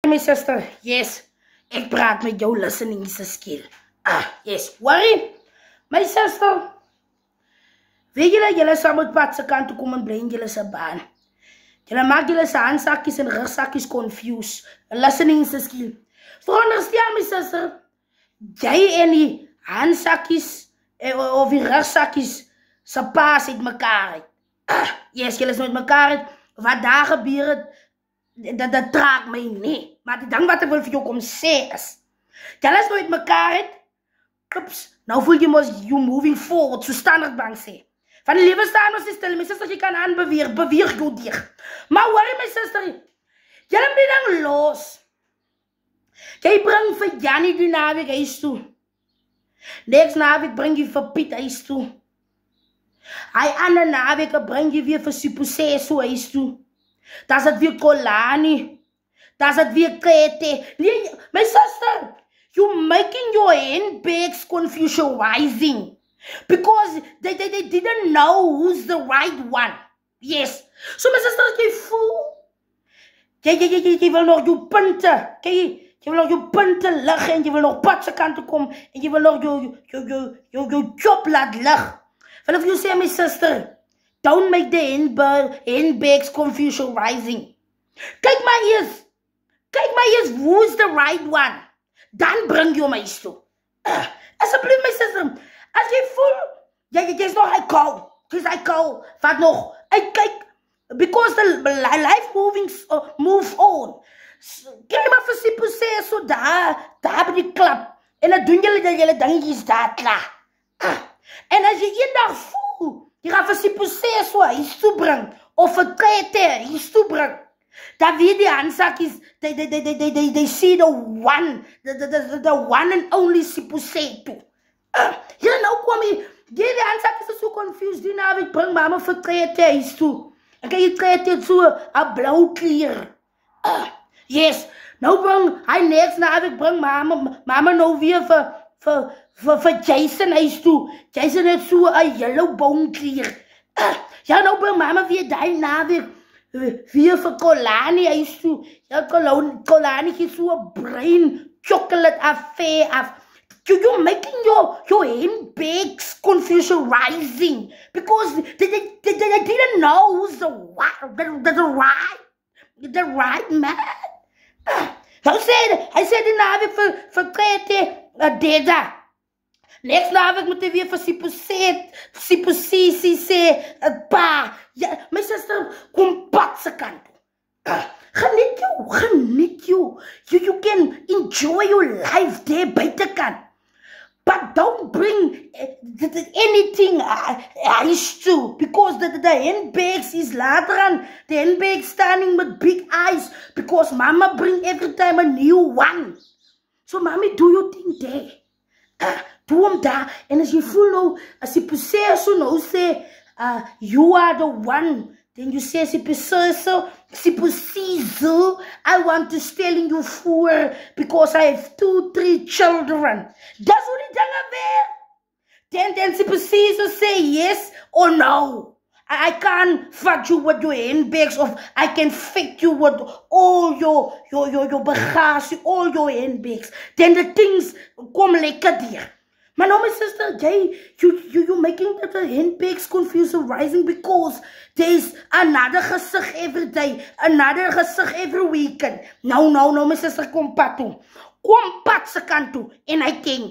My sister, yes, ek praat met jou listening skill. Yes, worry. My sister, weet julle saam met pad se kant toe kom en bring julle se baan. Julle maak julle se handsakkies en rugsakkies confused. Listening skill. Veronderstel my sister, jy en die handsakkies of die rugsakkies se paas uit mekaar uit. Yes, julle is met mekaar uit. Wat daar gebeur het, dat traag my nie. Maar die ding wat ek wil vir jou kom sê is, julle is nooit mekaar uit. Ups, nou voel jy mos you moving forward, so standaardbank sê. Van die lewe staan ons stil, my sister, jy kan aanbeweeg, beweeg jou dieg. Maar worry my sister, julle moet die ding los. Jy bring vir Jannie die naweek huis toe. Next naweek bring jy vir Piet huis toe. Hy ander naweek bring jy weer vir Siposeso huis toe. Das het weer Kolani. Das het weer Krete. Nee, my sister, you making your handbags confusing. Because they didn't know who's the right one. Yes. So my sister, jy voel. Jy wil nog jou punte. Jy wil nog jou punte lig en jy wil nog pad se kant toe kom en jy wil nog jou job laat lig. Well, if you say, my sister, don't make the handbags confusion rising. Kijk my ears, who's the right one? Dan bring you my toe. Alsjeblieft, my sister, as jy voel, jy's nog hy kou, wat nog, kyk, because the life move on. Kijk maar vir Siposeso daar by die klap, en dan doen julle dingetjies daar klaar. En as jy eendag voel, jy gaan vir Siposeso huis toe bring, of vir Krete huis toe bring, dan weet die handsakkies, they see the one and only Siposeso. Ja, nou kom jy, die handsakkies is so confused, die naweek bring mama vir Krete huis toe. En kan jy Krete so, 'n blauw kleur. Yes, nou bring, hy next naweek bring mama nou weer vir Jason huis toe. Jason het so 'n yellow bone kleur. Ja, nou bring mama weer die naweek weer vir Kolani huis toe. Ja, Kolani het so 'n bruin chocolate affair af. You're making your handbags confusion rising because they didn't know who's the right man. Hy sê die naweek vir Krete, Deda. Next naweek moet hy weer vir Siposisi sê, pa. Ja, my sister, kom pad se kant toe. Geniet jou. You can enjoy your life there buitekant. But don't bring anything eyes to, because the handbags is later on. The handbags standing with big eyes, because mama bring every time a new one. So mommy, do your thing there. Doe hom daar. En as jy voel nou, as Siposeso nou sê, you are the one, then you say, Siposeso, I want to stay in you for, because I have 2, 3 children. That's what die dinge weer. Then Siposeso say yes or no. I can't fuck you with your handbags, of I can fit you with all your bagage, all your handbags. Then the things kom lekker deur. Maar nou my sister, you making the handbags confusing rising because there's another gesig every day, another gesig every weekend. Nou my sister, kom pad toe. Kom pad se kant toe en hy ken.